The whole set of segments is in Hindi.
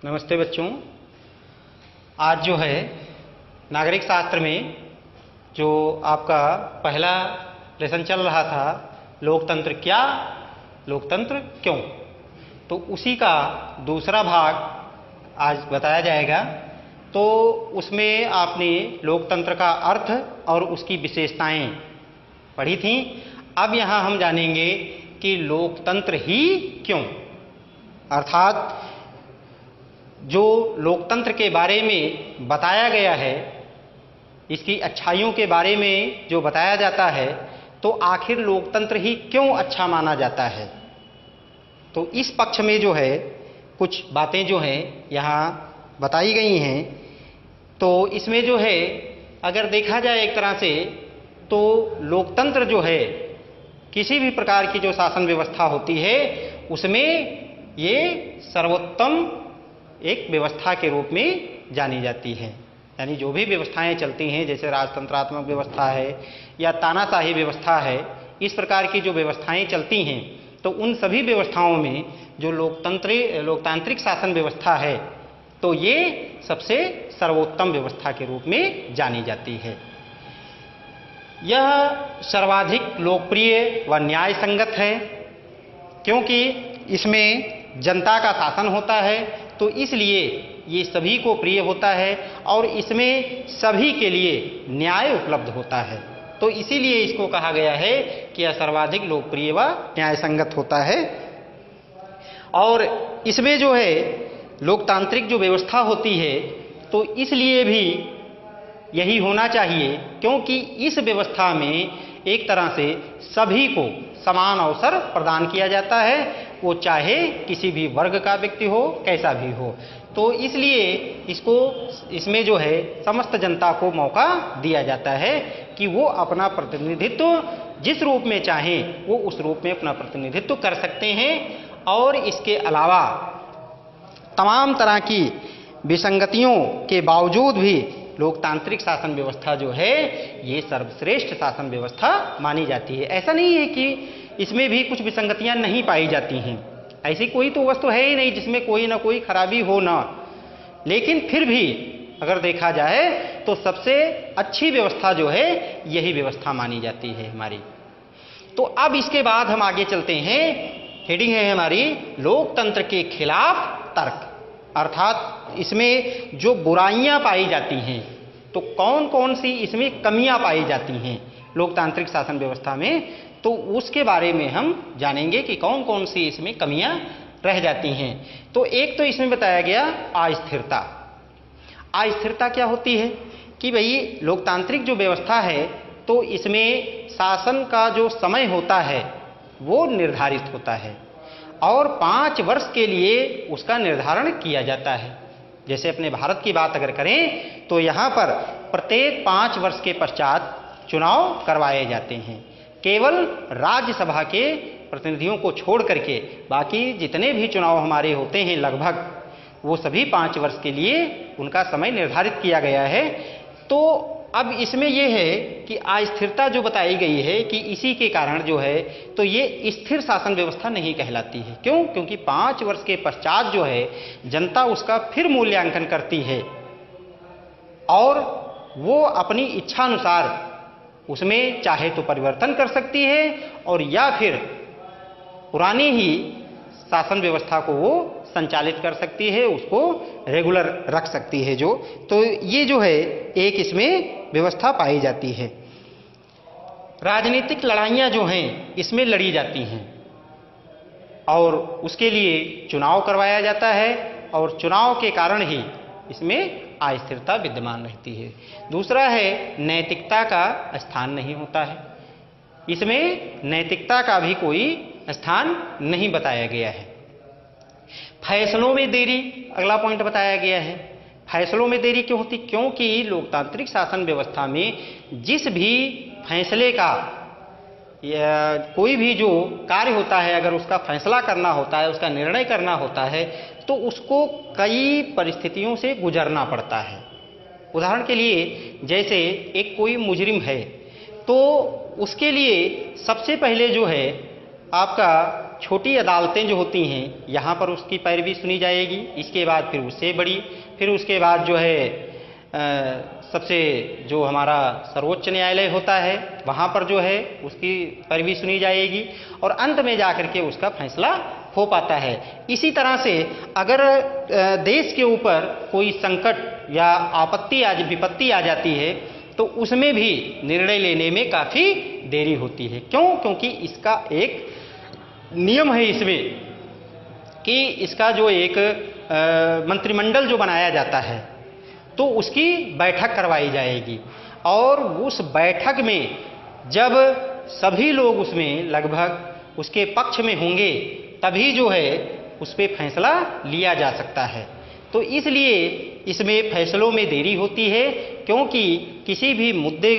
नमस्ते बच्चों। आज जो है नागरिक शास्त्र में जो आपका पहला लेसन चल रहा था, लोकतंत्र क्या, लोकतंत्र क्यों, तो उसी का दूसरा भाग आज बताया जाएगा। तो उसमें आपने लोकतंत्र का अर्थ और उसकी विशेषताएं पढ़ी थी। अब यहाँ हम जानेंगे कि लोकतंत्र ही क्यों, अर्थात जो लोकतंत्र के बारे में बताया गया है, इसकी अच्छाइयों के बारे में जो बताया जाता है, तो आखिर लोकतंत्र ही क्यों अच्छा माना जाता है। तो इस पक्ष में जो है कुछ बातें जो हैं यहाँ बताई गई हैं। तो इसमें जो है अगर देखा जाए एक तरह से, तो लोकतंत्र जो है किसी भी प्रकार की जो शासन व्यवस्था होती है उसमें ये सर्वोत्तम एक व्यवस्था के रूप में जानी जाती है। यानी जो भी व्यवस्थाएं चलती हैं, जैसे राजतंत्रात्मक व्यवस्था है या तानाशाही व्यवस्था है, इस प्रकार की जो व्यवस्थाएं चलती हैं, तो उन सभी व्यवस्थाओं में जो लोकतांत्रिक शासन व्यवस्था है, तो ये सबसे सर्वोत्तम व्यवस्था के रूप में जानी जाती है। यह सर्वाधिक लोकप्रिय व न्याय संगत है, क्योंकि इसमें जनता का शासन होता है, तो इसलिए ये सभी को प्रिय होता है और इसमें सभी के लिए न्याय उपलब्ध होता है। तो इसीलिए इसको कहा गया है कि यह सर्वाधिक लोकप्रिय व न्याय संगत होता है। और इसमें जो है लोकतांत्रिक जो व्यवस्था होती है, तो इसलिए भी यही होना चाहिए, क्योंकि इस व्यवस्था में एक तरह से सभी को समान अवसर प्रदान किया जाता है, वो चाहे किसी भी वर्ग का व्यक्ति हो, कैसा भी हो। तो इसलिए इसमें जो है समस्त जनता को मौका दिया जाता है कि वो अपना प्रतिनिधित्व जिस रूप में चाहें वो उस रूप में अपना प्रतिनिधित्व कर सकते हैं। और इसके अलावा तमाम तरह की विसंगतियों के बावजूद भी लोकतांत्रिक शासन व्यवस्था जो है ये सर्वश्रेष्ठ शासन व्यवस्था मानी जाती है। ऐसा नहीं है कि इसमें भी कुछ विसंगतियां नहीं पाई जाती हैं, ऐसी कोई तो वस्तु है ही नहीं जिसमें कोई ना कोई खराबी हो ना। लेकिन फिर भी अगर देखा जाए तो सबसे अच्छी व्यवस्था जो है यही व्यवस्था मानी जाती है हमारी। तो अब इसके बाद हम आगे चलते हैं। हेडिंग है हमारी लोकतंत्र के खिलाफ तर्क, अर्थात इसमें जो बुराइयां पाई जाती हैं, तो कौन कौन सी इसमें कमियां पाई जाती हैं लोकतांत्रिक शासन व्यवस्था में, तो उसके बारे में हम जानेंगे कि कौन कौन सी इसमें कमियां रह जाती हैं। तो एक तो इसमें बताया गया अस्थिरता। अस्थिरता क्या होती है कि भाई लोकतांत्रिक जो व्यवस्था है, तो इसमें शासन का जो समय होता है वो निर्धारित होता है और 5 वर्ष के लिए उसका निर्धारण किया जाता है। जैसे अपने भारत की बात अगर करें तो यहाँ पर प्रत्येक 5 वर्ष के पश्चात चुनाव करवाए जाते हैं। केवल राज्यसभा के प्रतिनिधियों को छोड़ करके बाकी जितने भी चुनाव हमारे होते हैं लगभग वो सभी 5 वर्ष के लिए उनका समय निर्धारित किया गया है। तो अब इसमें यह है कि अस्थिरता जो बताई गई है कि इसी के कारण जो है तो ये स्थिर शासन व्यवस्था नहीं कहलाती है। क्यों? क्योंकि 5 वर्ष के पश्चात जो है जनता उसका फिर मूल्यांकन करती है और वो अपनी इच्छानुसार उसमें चाहे तो परिवर्तन कर सकती है और या फिर पुरानी ही शासन व्यवस्था को वो संचालित कर सकती है, उसको रेगुलर रख सकती है जो। तो ये जो है एक इसमें व्यवस्था पाई जाती है। राजनीतिक लड़ाइयाँ जो हैं इसमें लड़ी जाती हैं और उसके लिए चुनाव करवाया जाता है और चुनाव के कारण ही इसमें अस्थिरता विद्यमान रहती है। दूसरा है नैतिकता का स्थान नहीं होता है, इसमें नैतिकता का भी कोई स्थान नहीं बताया गया है। फैसलों में देरी अगला पॉइंट बताया गया है। फैसलों में देरी क्यों होती? क्योंकि लोकतांत्रिक शासन व्यवस्था में जिस भी फैसले का या कोई भी जो कार्य होता है, अगर उसका फैसला करना होता है, उसका निर्णय करना होता है, तो उसको कई परिस्थितियों से गुजरना पड़ता है। उदाहरण के लिए जैसे एक कोई मुजरिम है, तो उसके लिए सबसे पहले जो है आपका छोटी अदालतें जो होती हैं यहाँ पर उसकी पैरवी सुनी जाएगी, इसके बाद फिर उससे बड़ी, फिर उसके बाद जो है सबसे जो हमारा सर्वोच्च न्यायालय होता है वहाँ पर जो है उसकी पैरवी सुनी जाएगी और अंत में जाकर के उसका फैसला हो पाता है। इसी तरह से अगर देश के ऊपर कोई संकट या आपत्ति विपत्ति आ जाती है तो उसमें भी निर्णय लेने में काफ़ी देरी होती है। क्यों? क्योंकि इसका एक नियम है इसमें कि इसका जो एक मंत्रिमंडल जो बनाया जाता है तो उसकी बैठक करवाई जाएगी और उस बैठक में जब सभी लोग उसमें लगभग उसके पक्ष में होंगे तभी जो है उस पर फैसला लिया जा सकता है। तो इसलिए इसमें फैसलों में देरी होती है, क्योंकि किसी भी मुद्दे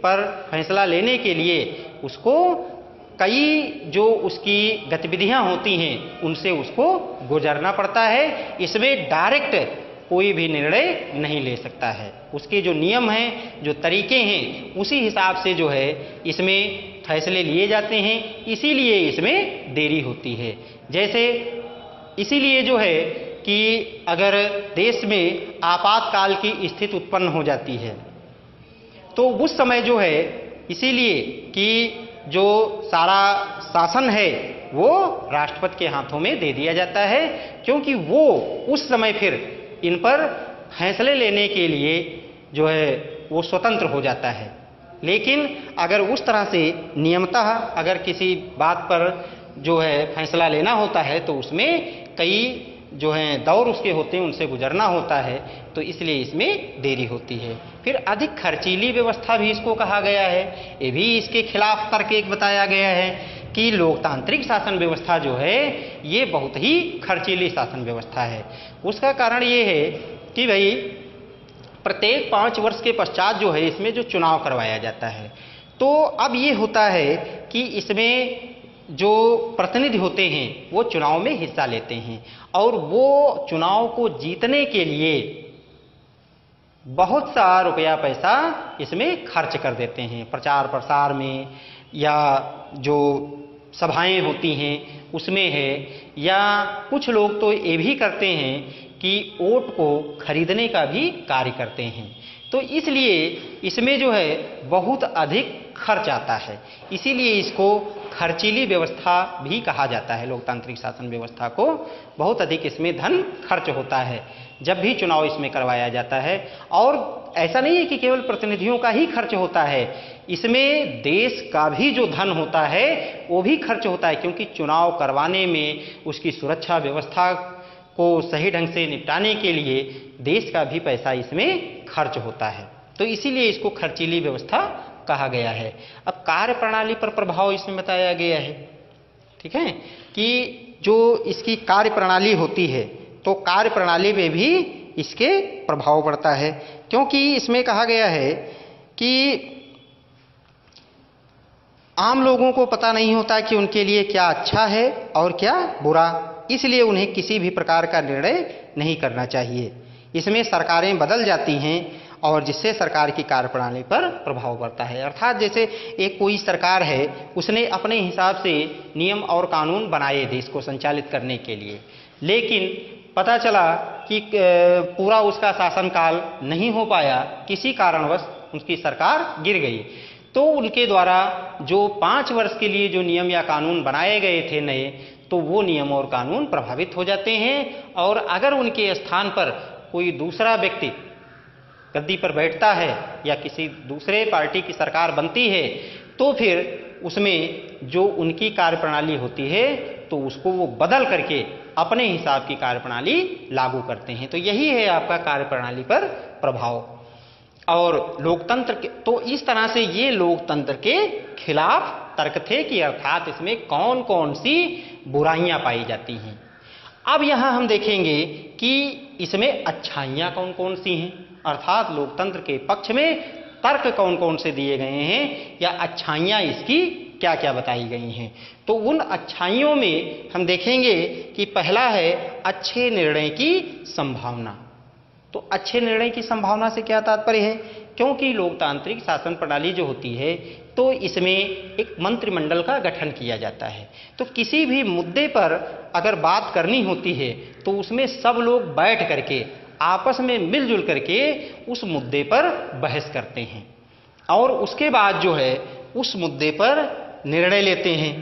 पर फैसला लेने के लिए उसको कई जो उसकी गतिविधियां होती हैं उनसे उसको गुजरना पड़ता है। इसमें डायरेक्ट कोई भी निर्णय नहीं ले सकता है। उसके जो नियम हैं, जो तरीके हैं, उसी हिसाब से जो है इसमें फैसले लिए जाते हैं, इसीलिए इसमें देरी होती है। जैसे इसीलिए जो है कि अगर देश में आपातकाल की स्थिति उत्पन्न हो जाती है तो उस समय जो है इसीलिए कि जो सारा शासन है वो राष्ट्रपति के हाथों में दे दिया जाता है, क्योंकि वो उस समय फिर इन पर फैसले लेने के लिए जो है वो स्वतंत्र हो जाता है। लेकिन अगर उस तरह से नियमतः अगर किसी बात पर जो है फैसला लेना होता है तो उसमें कई जो हैं दौर उसके होते हैं, उनसे गुजरना होता है, तो इसलिए इसमें देरी होती है। फिर अधिक खर्चीली व्यवस्था भी इसको कहा गया है। ये भी इसके खिलाफ तर्क एक बताया गया है कि लोकतांत्रिक शासन व्यवस्था जो है ये बहुत ही खर्चीली शासन व्यवस्था है। उसका कारण ये है कि भाई प्रत्येक 5 वर्ष के पश्चात जो है इसमें जो चुनाव करवाया जाता है, तो अब ये होता है कि इसमें जो प्रतिनिधि होते हैं वो चुनाव में हिस्सा लेते हैं और वो चुनाव को जीतने के लिए बहुत सा रुपया पैसा इसमें खर्च कर देते हैं। प्रचार प्रसार में या जो सभाएं होती हैं उसमें है, या कुछ लोग तो ये भी करते हैं कि वोट को खरीदने का भी कार्य करते हैं। तो इसलिए इसमें जो है बहुत अधिक खर्च आता है, इसीलिए इसको खर्चीली व्यवस्था भी कहा जाता है। लोकतांत्रिक शासन व्यवस्था को बहुत अधिक इसमें धन खर्च होता है जब भी चुनाव इसमें करवाया जाता है। और ऐसा नहीं है कि केवल प्रतिनिधियों का ही खर्च होता है, इसमें देश का भी जो धन होता है वो भी खर्च होता है, क्योंकि चुनाव करवाने में उसकी सुरक्षा व्यवस्था को सही ढंग से निपटाने के लिए देश का भी पैसा इसमें खर्च होता है। तो इसीलिए इसको खर्चीली व्यवस्था कहा गया है। अब कार्य प्रणाली पर प्रभाव इसमें बताया गया है, ठीक है, कि जो इसकी कार्य प्रणाली होती है तो कार्य प्रणाली में भी इसके प्रभाव पड़ता है, क्योंकि इसमें कहा गया है कि आम लोगों को पता नहीं होता कि उनके लिए क्या अच्छा है और क्या बुरा, इसलिए उन्हें किसी भी प्रकार का निर्णय नहीं करना चाहिए। इसमें सरकारें बदल जाती हैं और जिससे सरकार की कार्यप्रणाली पर प्रभाव पड़ता है। अर्थात जैसे एक कोई सरकार है, उसने अपने हिसाब से नियम और कानून बनाए देश को संचालित करने के लिए, लेकिन पता चला कि पूरा उसका शासनकाल नहीं हो पाया, किसी कारणवश उसकी सरकार गिर गई, तो उनके द्वारा जो 5 वर्ष के लिए जो नियम या कानून बनाए गए थे नए, तो वो नियम और कानून प्रभावित हो जाते हैं। और अगर उनके स्थान पर कोई दूसरा व्यक्ति गद्दी पर बैठता है या किसी दूसरे पार्टी की सरकार बनती है, तो फिर उसमें जो उनकी कार्यप्रणाली होती है तो उसको वो बदल करके अपने हिसाब की कार्यप्रणाली लागू करते हैं। तो यही है आपका कार्यप्रणाली पर प्रभाव। और लोकतंत्र के, तो इस तरह से ये लोकतंत्र के खिलाफ तर्क थे कि अर्थात इसमें कौन कौन सी बुराइयां पाई जाती हैं। अब यहां हम देखेंगे कि इसमें अच्छाइयां कौन कौन सी हैं, अर्थात लोकतंत्र के पक्ष में तर्क कौन कौन से दिए गए हैं या अच्छाइयां इसकी क्या क्या बताई गई हैं। तो उन अच्छाइयों में हम देखेंगे कि पहला है अच्छे निर्णय की संभावना। तो अच्छे निर्णय की संभावना से क्या तात्पर्य है, क्योंकि लोकतांत्रिक शासन प्रणाली जो होती है तो तो इसमें एक मंत्रिमंडल का गठन किया जाता है। तो किसी भी मुद्दे पर अगर बात करनी होती है तो उसमें सब लोग बैठ करके आपस में मिलजुल करके उस मुद्दे पर बहस करते हैं और उसके बाद जो है उस मुद्दे पर निर्णय लेते हैं।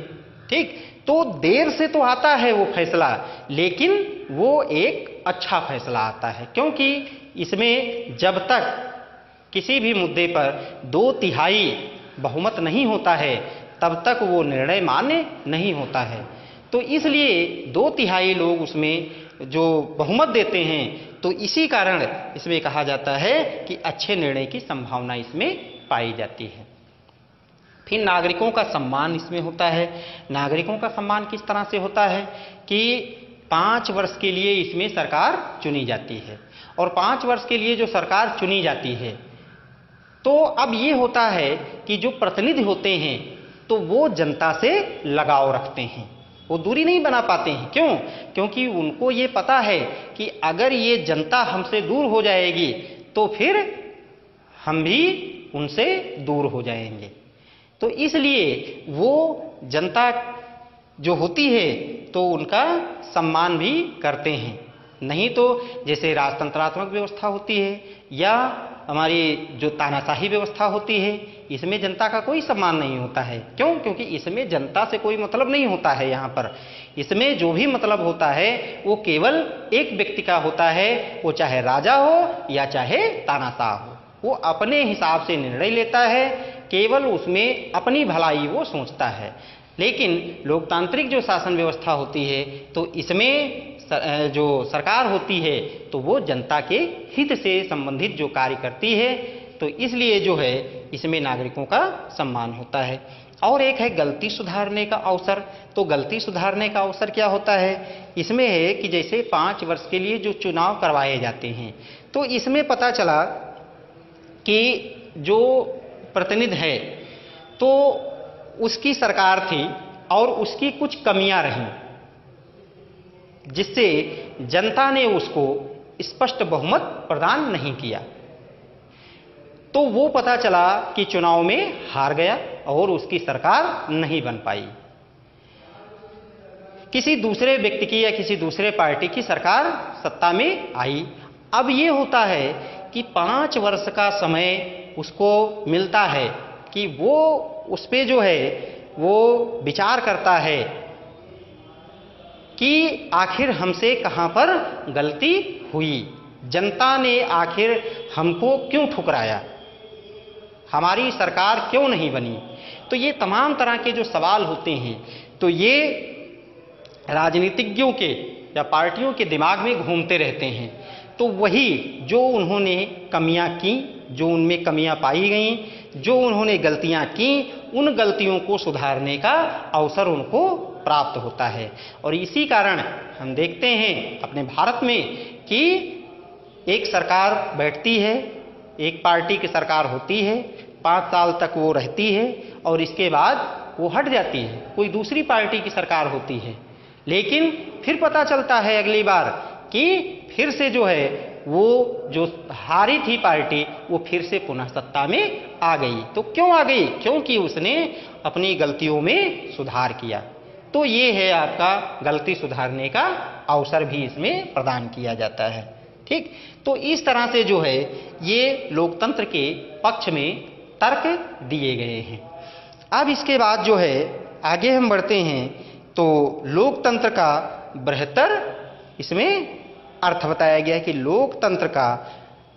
ठीक, तो देर से तो आता है वो फैसला, लेकिन वो एक अच्छा फैसला आता है, क्योंकि इसमें जब तक किसी भी मुद्दे पर 2/3 बहुमत नहीं होता है तब तक वो निर्णय मान्य नहीं होता है। तो इसलिए 2/3 लोग उसमें जो बहुमत देते हैं, तो इसी कारण इसमें कहा जाता है कि अच्छे निर्णय की संभावना इसमें पाई जाती है। फिर नागरिकों का सम्मान इसमें होता है। नागरिकों का सम्मान किस तरह से होता है कि 5 वर्ष के लिए इसमें सरकार चुनी जाती है, और 5 वर्ष के लिए जो सरकार चुनी जाती है तो अब ये होता है कि जो प्रतिनिधि होते हैं तो वो जनता से लगाव रखते हैं, वो दूरी नहीं बना पाते हैं। क्यों? क्योंकि उनको ये पता है कि अगर ये जनता हमसे दूर हो जाएगी तो फिर हम भी उनसे दूर हो जाएंगे। तो इसलिए वो जनता जो होती है तो उनका सम्मान भी करते हैं। नहीं तो जैसे राजतंत्रात्मक व्यवस्था होती है या हमारी जो तानाशाही व्यवस्था होती है, इसमें जनता का कोई सम्मान नहीं होता है। क्यों? क्योंकि इसमें जनता से कोई मतलब नहीं होता है। यहाँ पर इसमें जो भी मतलब होता है वो केवल एक व्यक्ति का होता है, वो चाहे राजा हो या चाहे तानाशाह हो, वो अपने हिसाब से निर्णय लेता है, केवल उसमें अपनी भलाई वो सोचता है। लेकिन लोकतांत्रिक जो शासन व्यवस्था होती है तो इसमें जो सरकार होती है तो वो जनता के हित से संबंधित जो कार्य करती है, तो इसलिए जो है इसमें नागरिकों का सम्मान होता है। और एक है गलती सुधारने का अवसर। तो गलती सुधारने का अवसर क्या होता है? इसमें है कि जैसे 5 वर्ष के लिए जो चुनाव करवाए जाते हैं, तो इसमें पता चला कि जो प्रतिनिधि है तो उसकी सरकार थी और उसकी कुछ कमियां रहीं, जिससे जनता ने उसको स्पष्ट बहुमत प्रदान नहीं किया। तो वो पता चला कि चुनाव में हार गया और उसकी सरकार नहीं बन पाई। किसी दूसरे व्यक्ति की या किसी दूसरे पार्टी की सरकार सत्ता में आई। अब ये होता है कि 5 वर्ष का समय उसको मिलता है कि वो उस पे जो है वो विचार करता है कि आखिर हमसे कहां पर गलती हुई, जनता ने आखिर हमको क्यों ठुकराया, हमारी सरकार क्यों नहीं बनी। तो ये तमाम तरह के जो सवाल होते हैं तो ये राजनीतिज्ञों के या पार्टियों के दिमाग में घूमते रहते हैं। तो वही जो उन्होंने कमियां की, जो उनमें कमियां पाई गई, जो उन्होंने गलतियां की, उन गलतियों को सुधारने का अवसर उनको प्राप्त होता है। और इसी कारण हम देखते हैं अपने भारत में कि एक सरकार बैठती है, एक पार्टी की सरकार होती है, 5 साल तक वो रहती है और इसके बाद वो हट जाती है, कोई दूसरी पार्टी की सरकार होती है। लेकिन फिर पता चलता है अगली बार कि फिर से जो है वो जो हारी थी पार्टी वो फिर से पुनः सत्ता में आ गई। तो क्यों आ गई? क्योंकि उसने अपनी गलतियों में सुधार किया। तो ये है आपका गलती सुधारने का अवसर भी इसमें प्रदान किया जाता है। ठीक, तो इस तरह से जो है ये लोकतंत्र के पक्ष में तर्क दिए गए हैं। अब इसके बाद जो है आगे हम बढ़ते हैं तो लोकतंत्र का बृहत्तर इसमें अर्थ बताया गया है कि लोकतंत्र का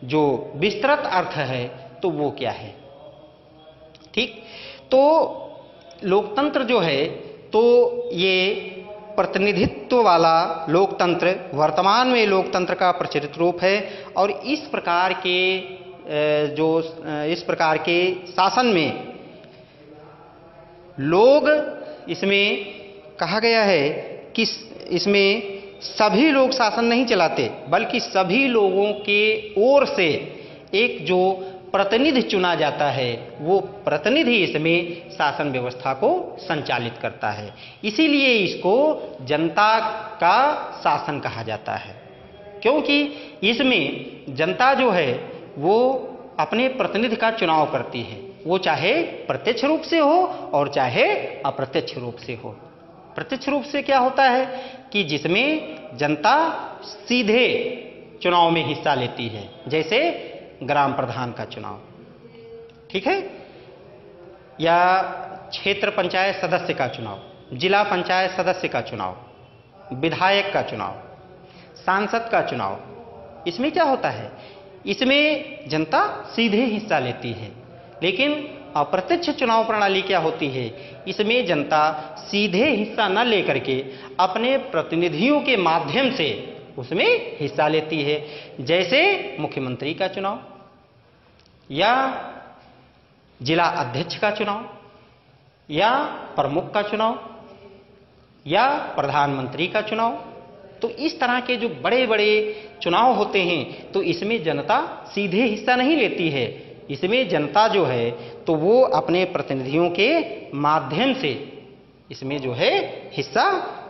जो विस्तृत अर्थ है तो वो क्या है। ठीक, तो लोकतंत्र जो है तो ये प्रतिनिधित्व वाला लोकतंत्र वर्तमान में लोकतंत्र का प्रचलित रूप है। और इस प्रकार के शासन में लोग, इसमें कहा गया है कि इसमें सभी लोग शासन नहीं चलाते, बल्कि सभी लोगों के ओर से एक जो प्रतिनिधि चुना जाता है वो प्रतिनिधि इसमें शासन व्यवस्था को संचालित करता है। इसीलिए इसको जनता का शासन कहा जाता है, क्योंकि इसमें जनता जो है वो अपने प्रतिनिधि का चुनाव करती है। वो चाहे प्रत्यक्ष रूप से हो और चाहे अप्रत्यक्ष रूप से हो। प्रत्यक्ष रूप से क्या होता है कि जिसमें जनता सीधे चुनाव में हिस्सा लेती है, जैसे ग्राम प्रधान का चुनाव, ठीक है, या क्षेत्र पंचायत सदस्य का चुनाव, जिला पंचायत सदस्य का चुनाव, विधायक का चुनाव, सांसद का चुनाव। इसमें क्या होता है, इसमें जनता सीधे हिस्सा लेती है। लेकिन अप्रत्यक्ष चुनाव प्रणाली क्या होती है, इसमें जनता सीधे हिस्सा न लेकर के अपने प्रतिनिधियों के माध्यम से उसमें हिस्सा लेती है, जैसे मुख्यमंत्री का चुनाव या जिला अध्यक्ष का चुनाव या प्रमुख का चुनाव या प्रधानमंत्री का चुनाव। तो इस तरह के जो बड़े बड़े चुनाव होते हैं तो इसमें जनता सीधे हिस्सा नहीं लेती है, इसमें जनता जो है तो वो अपने प्रतिनिधियों के माध्यम से इसमें जो है हिस्सा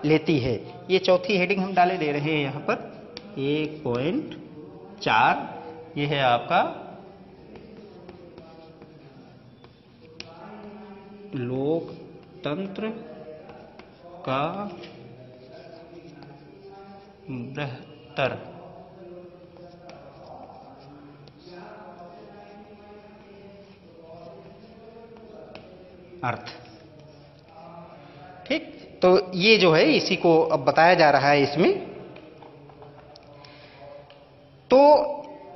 लेती है। ये चौथी हेडिंग हम डाले दे रहे हैं यहाँ पर 1.4, ये है आपका लोकतंत्र का बेहतर अर्थ। ठीक, तो ये जो है इसी को अब बताया जा रहा है इसमें। तो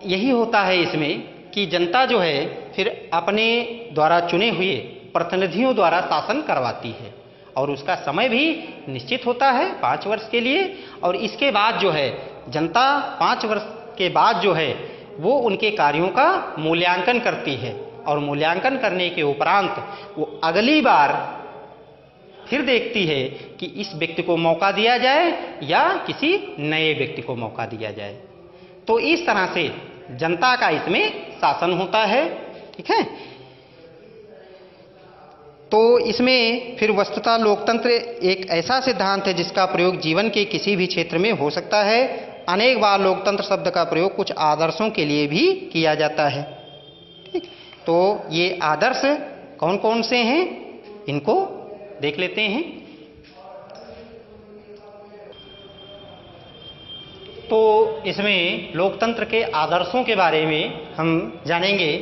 यही होता है इसमें कि जनता जो है फिर अपने द्वारा चुने हुए प्रतिनिधियों द्वारा शासन करवाती है और उसका समय भी निश्चित होता है 5 वर्ष के लिए। और इसके बाद जो है जनता 5 वर्ष के बाद जो है वो उनके कार्यों का मूल्यांकन करती है और मूल्यांकन करने के उपरांत वो अगली बार फिर देखती है कि इस व्यक्ति को मौका दिया जाए या किसी नए व्यक्ति को मौका दिया जाए। तो इस तरह से जनता का इसमें शासन होता है, ठीक है। तो इसमें फिर वस्तुतः लोकतंत्र एक ऐसा सिद्धांत है जिसका प्रयोग जीवन के किसी भी क्षेत्र में हो सकता है। अनेक बार लोकतंत्र शब्द का प्रयोग कुछ आदर्शों के लिए भी किया जाता है, ठीक। तो ये आदर्श कौन कौन से हैं इनको देख लेते हैं। तो इसमें लोकतंत्र के आदर्शों के बारे में हम जानेंगे।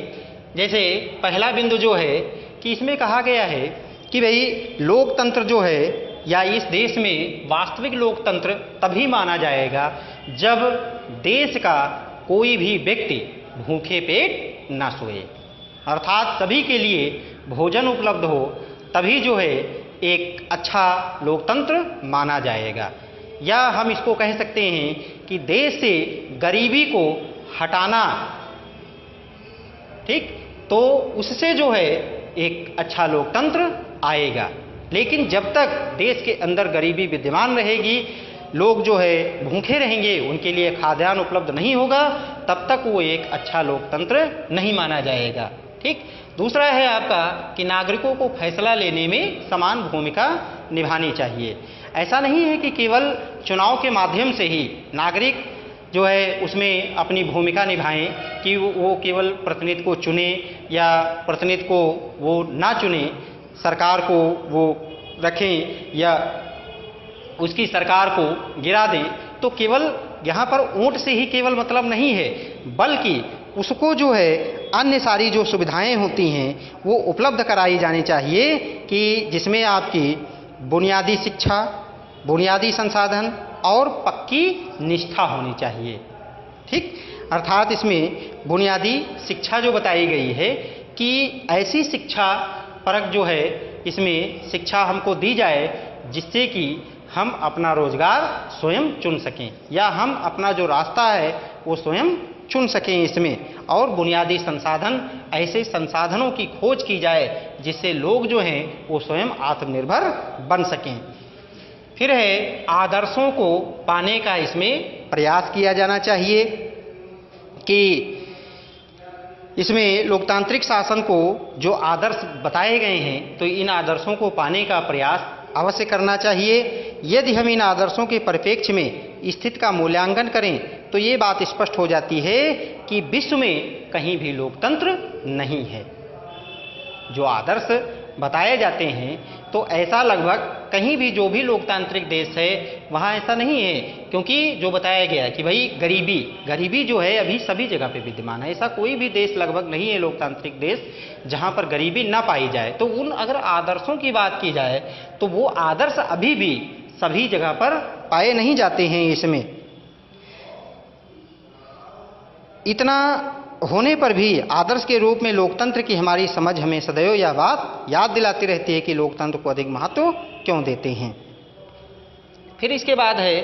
जैसे पहला बिंदु जो है कि इसमें कहा गया है कि भाई लोकतंत्र जो है या इस देश में वास्तविक लोकतंत्र तभी माना जाएगा जब देश का कोई भी व्यक्ति भूखे पेट ना सोए, अर्थात सभी के लिए भोजन उपलब्ध हो, तभी जो है एक अच्छा लोकतंत्र माना जाएगा। या हम इसको कह सकते हैं कि देश से गरीबी को हटाना, ठीक, तो उससे जो है एक अच्छा लोकतंत्र आएगा। लेकिन जब तक देश के अंदर गरीबी विद्यमान रहेगी, लोग जो है भूखे रहेंगे, उनके लिए खाद्यान्न उपलब्ध नहीं होगा, तब तक वो एक अच्छा लोकतंत्र नहीं माना जाएगा, ठीक। दूसरा है आपका कि नागरिकों को फैसला लेने में समान भूमिका निभानी चाहिए। ऐसा नहीं है कि केवल चुनाव के माध्यम से ही नागरिक जो है उसमें अपनी भूमिका निभाएं कि वो केवल प्रतिनिधि को चुने या प्रतिनिधि को वो ना चुने, सरकार को वो रखें या उसकी सरकार को गिरा दें। तो केवल यहाँ पर वोट से ही केवल मतलब नहीं है, बल्कि उसको जो है अन्य सारी जो सुविधाएं होती हैं वो उपलब्ध कराई जानी चाहिए कि जिसमें आपकी बुनियादी शिक्षा, बुनियादी संसाधन और पक्की निष्ठा होनी चाहिए, ठीक। अर्थात इसमें बुनियादी शिक्षा जो बताई गई है कि ऐसी शिक्षा परक जो है इसमें शिक्षा हमको दी जाए जिससे कि हम अपना रोजगार स्वयं चुन सकें या हम अपना जो रास्ता है वो स्वयं चुन सकें इसमें। और बुनियादी संसाधन, ऐसे संसाधनों की खोज की जाए जिससे लोग जो हैं वो स्वयं आत्मनिर्भर बन सकें। फिर है आदर्शों को पाने का इसमें प्रयास किया जाना चाहिए कि इसमें लोकतांत्रिक शासन को जो आदर्श बताए गए हैं तो इन आदर्शों को पाने का प्रयास अवश्य करना चाहिए। यदि हम इन आदर्शों के परिप्रेक्ष्य में स्थिति का मूल्यांकन करें तो ये बात स्पष्ट हो जाती है कि विश्व में कहीं भी लोकतंत्र नहीं है। जो आदर्श बताए जाते हैं, तो ऐसा लगभग कहीं भी जो भी लोकतांत्रिक देश है वहाँ ऐसा नहीं है, क्योंकि जो बताया गया कि भाई गरीबी जो है अभी सभी जगह पे विद्यमान है। ऐसा कोई भी देश लगभग नहीं है लोकतांत्रिक देश जहाँ पर गरीबी ना पाई जाए। तो उन अगर आदर्शों की बात की जाए तो वो आदर्श अभी भी सभी जगह पर पाए नहीं जाते हैं। इसमें इतना होने पर भी आदर्श के रूप में लोकतंत्र की हमारी समझ हमें सदैव यह बात याद दिलाती रहती है कि लोकतंत्र को अधिक महत्व क्यों देते हैं। फिर इसके बाद है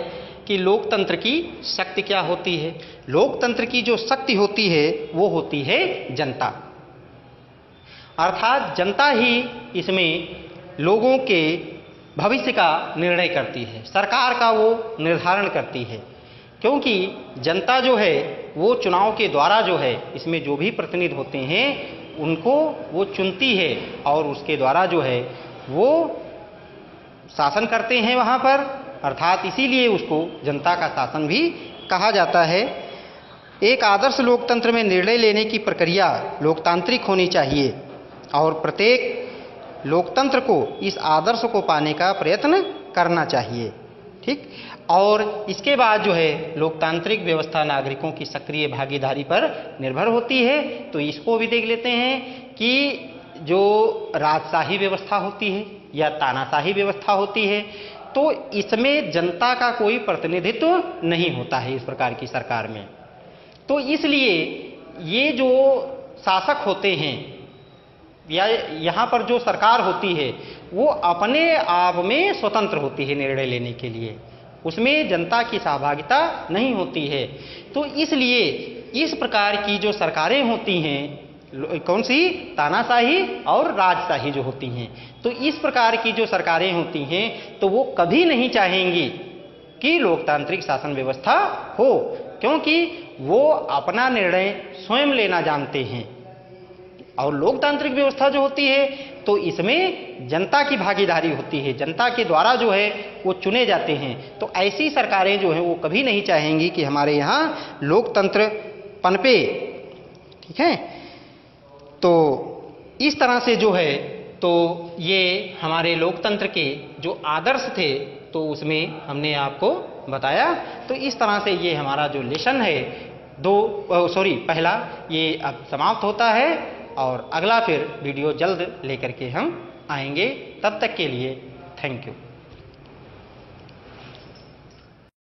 कि लोकतंत्र की शक्ति क्या होती है। लोकतंत्र की जो शक्ति होती है वो होती है जनता, अर्थात जनता ही इसमें लोगों के भविष्य का निर्णय करती है, सरकार का वो निर्धारण करती है। क्योंकि जनता जो है वो चुनाव के द्वारा जो है इसमें जो भी प्रतिनिधि होते हैं उनको वो चुनती है और उसके द्वारा जो है वो शासन करते हैं वहाँ पर, अर्थात इसीलिए उसको जनता का शासन भी कहा जाता है। एक आदर्श लोकतंत्र में निर्णय लेने की प्रक्रिया लोकतांत्रिक होनी चाहिए और प्रत्येक लोकतंत्र को इस आदर्श को पाने का प्रयत्न करना चाहिए। ठीक, और इसके बाद जो है लोकतांत्रिक व्यवस्था नागरिकों की सक्रिय भागीदारी पर निर्भर होती है। तो इसको भी देख लेते हैं कि जो राजशाही व्यवस्था होती है या तानाशाही व्यवस्था होती है तो इसमें जनता का कोई प्रतिनिधित्व नहीं होता है इस प्रकार की सरकार में। तो इसलिए ये जो शासक होते हैं या यहाँ पर जो सरकार होती है वो अपने आप में स्वतंत्र होती है निर्णय लेने के लिए, उसमें जनता की सहभागिता नहीं होती है। तो इसलिए इस प्रकार की जो सरकारें होती हैं, कौन सी, तानाशाही और राजशाही जो होती हैं, तो इस प्रकार की जो सरकारें होती हैं तो वो कभी नहीं चाहेंगी कि लोकतांत्रिक शासन व्यवस्था हो, क्योंकि वो अपना निर्णय स्वयं लेना जानते हैं। और लोकतांत्रिक व्यवस्था जो होती है तो इसमें जनता की भागीदारी होती है, जनता के द्वारा जो है वो चुने जाते हैं। तो ऐसी सरकारें जो हैं वो कभी नहीं चाहेंगी कि हमारे यहाँ लोकतंत्र पनपे। ठीक है, तो इस तरह से जो है तो ये हमारे लोकतंत्र के जो आदर्श थे तो उसमें हमने आपको बताया। तो इस तरह से ये हमारा जो लेसन है पहला ये अब समाप्त होता है और अगला फिर वीडियो जल्द लेकर के हम आएंगे। तब तक के लिए थैंक यू।